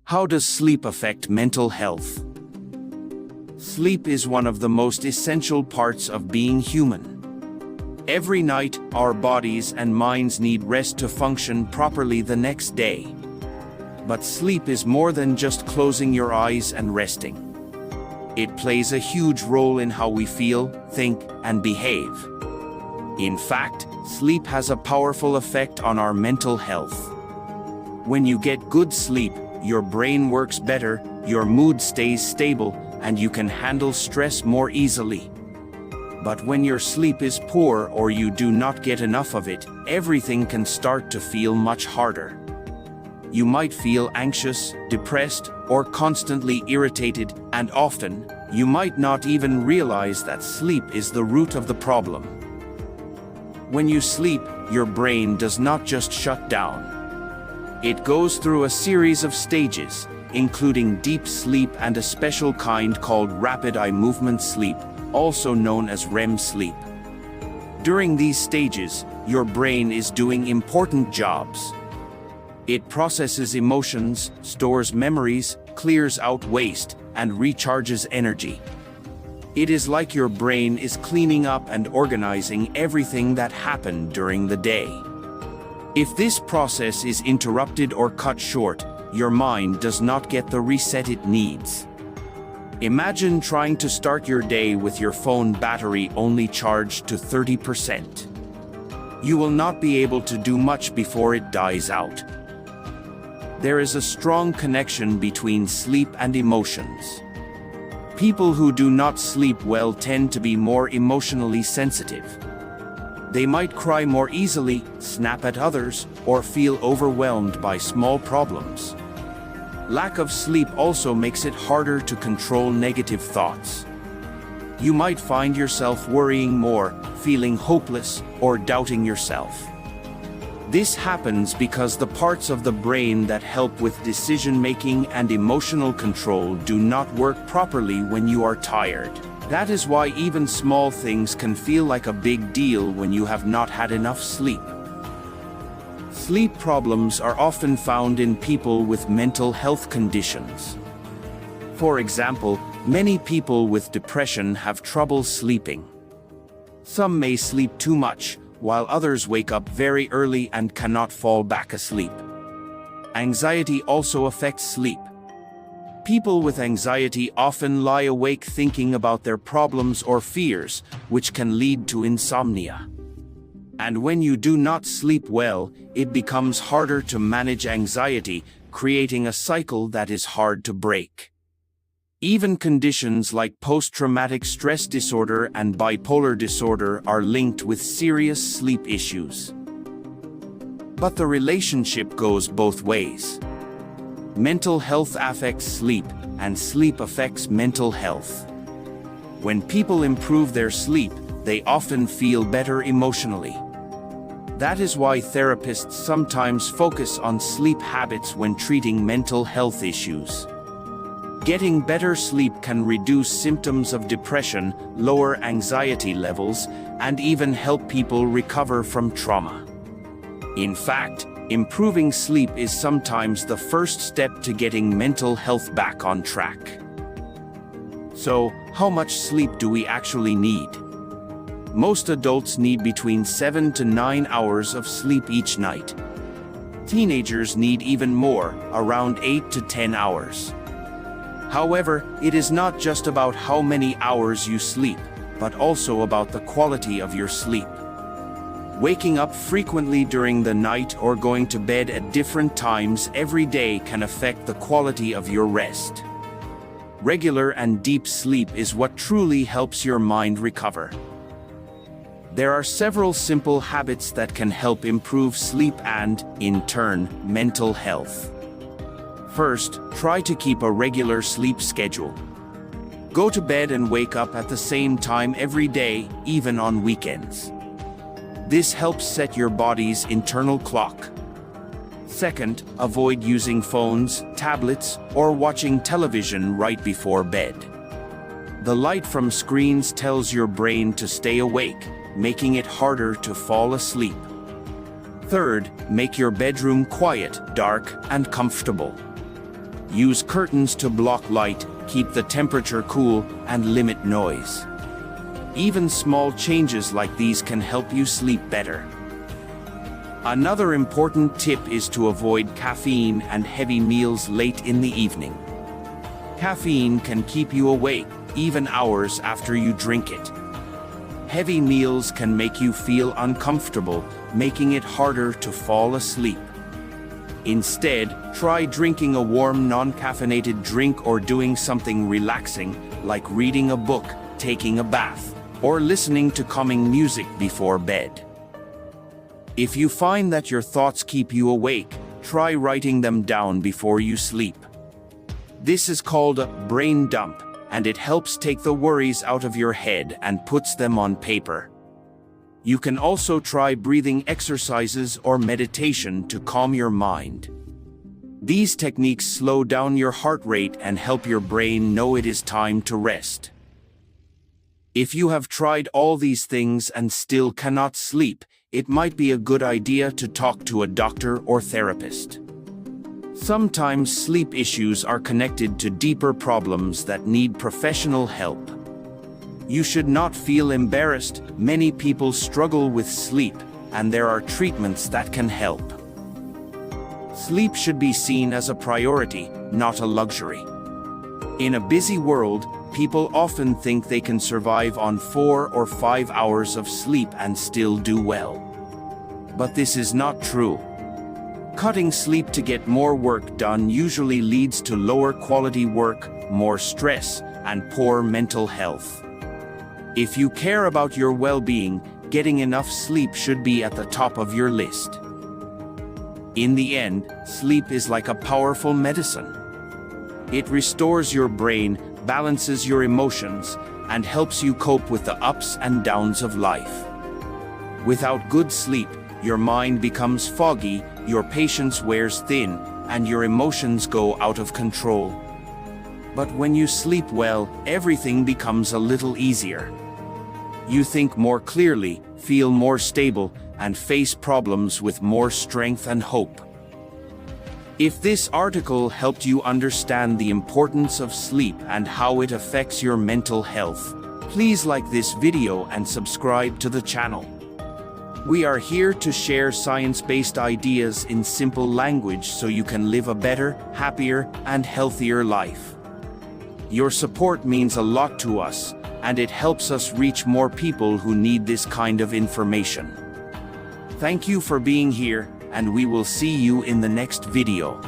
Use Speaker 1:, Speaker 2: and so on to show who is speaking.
Speaker 1: How does sleep affect mental health? Sleep is one of the most essential parts of being human. Every night, our bodies and minds need rest to function properly the next day. But sleep is more than just closing your eyes and resting. It plays a huge role in how we feel, think, and behave. In fact, sleep has a powerful effect on our mental health. When you get good sleep, your brain works better, your mood stays stable, and you can handle stress more easily. But when your sleep is poor or you do not get enough of it, everything can start to feel much harder. You might feel anxious, depressed, or constantly irritated, and often, you might not even realize that sleep is the root of the problem. When you sleep, your brain does not just shut down. It goes through a series of stages, including deep sleep and a special kind called rapid eye movement sleep, also known as REM sleep. During these stages, your brain is doing important jobs. It processes emotions, stores memories, clears out waste, and recharges energy. It is like your brain is cleaning up and organizing everything that happened during the day. If this process is interrupted or cut short, your mind does not get the reset it needs. Imagine trying to start your day with your phone battery only charged to 30%. You will not be able to do much before it dies out. There is a strong connection between sleep and emotions. People who do not sleep well tend to be more emotionally sensitive. They might cry more easily, snap at others, or feel overwhelmed by small problems. Lack of sleep also makes it harder to control negative thoughts. You might find yourself worrying more, feeling hopeless, or doubting yourself. This happens because the parts of the brain that help with decision-making and emotional control do not work properly when you are tired. That is why even small things can feel like a big deal when you have not had enough sleep. Sleep problems are often found in people with mental health conditions. For example, many people with depression have trouble sleeping. Some may sleep too much, while others wake up very early and cannot fall back asleep. Anxiety also affects sleep. People with anxiety often lie awake thinking about their problems or fears, which can lead to insomnia. And when you do not sleep well, it becomes harder to manage anxiety, creating a cycle that is hard to break. Even conditions like post-traumatic stress disorder and bipolar disorder are linked with serious sleep issues. But the relationship goes both ways. Mental health affects sleep, and sleep affects mental health. When people improve their sleep, they often feel better emotionally. That is why therapists sometimes focus on sleep habits when treating mental health issues. Getting better sleep can reduce symptoms of depression, lower anxiety levels, and even help people recover from trauma. In fact, improving sleep is sometimes the first step to getting mental health back on track. So, how much sleep do we actually need? Most adults need between 7 to 9 hours of sleep each night. Teenagers need even more, around 8 to 10 hours. However, it is not just about how many hours you sleep, but also about the quality of your sleep. Waking up frequently during the night or going to bed at different times every day can affect the quality of your rest. Regular and deep sleep is what truly helps your mind recover. There are several simple habits that can help improve sleep and, in turn, mental health. First, try to keep a regular sleep schedule. Go to bed and wake up at the same time every day, even on weekends. This helps set your body's internal clock. Second, avoid using phones, tablets, or watching television right before bed. The light from screens tells your brain to stay awake, making it harder to fall asleep. Third, make your bedroom quiet, dark, and comfortable. Use curtains to block light, keep the temperature cool, and limit noise. Even small changes like these can help you sleep better. Another important tip is to avoid caffeine and heavy meals late in the evening. Caffeine can keep you awake, even hours after you drink it. Heavy meals can make you feel uncomfortable, making it harder to fall asleep. Instead, try drinking a warm, non-caffeinated drink or doing something relaxing, like reading a book, taking a bath, or listening to calming music before bed. If you find that your thoughts keep you awake, try writing them down before you sleep. This is called a brain dump, and it helps take the worries out of your head and puts them on paper. You can also try breathing exercises or meditation to calm your mind. These techniques slow down your heart rate and help your brain know it is time to rest. If you have tried all these things and still cannot sleep, it might be a good idea to talk to a doctor or therapist. Sometimes sleep issues are connected to deeper problems that need professional help. You should not feel embarrassed. Many people struggle with sleep, and there are treatments that can help. Sleep should be seen as a priority, not a luxury. In a busy world, people often think they can survive on 4 or 5 hours of sleep and still do well. But this is not true. Cutting sleep to get more work done usually leads to lower quality work, more stress, and poor mental health. If you care about your well-being, getting enough sleep should be at the top of your list. In the end, sleep is like a powerful medicine. It restores your brain, balances your emotions, and helps you cope with the ups and downs of life. Without good sleep, your mind becomes foggy, your patience wears thin, and your emotions go out of control. But when you sleep well, everything becomes a little easier. You think more clearly, feel more stable, and face problems with more strength and hope. If this article helped you understand the importance of sleep and how it affects your mental health, please like this video and subscribe to the channel. We are here to share science-based ideas in simple language so you can live a better, happier, and healthier life. Your support means a lot to us, and it helps us reach more people who need this kind of information. Thank you for being here, and we will see you in the next video.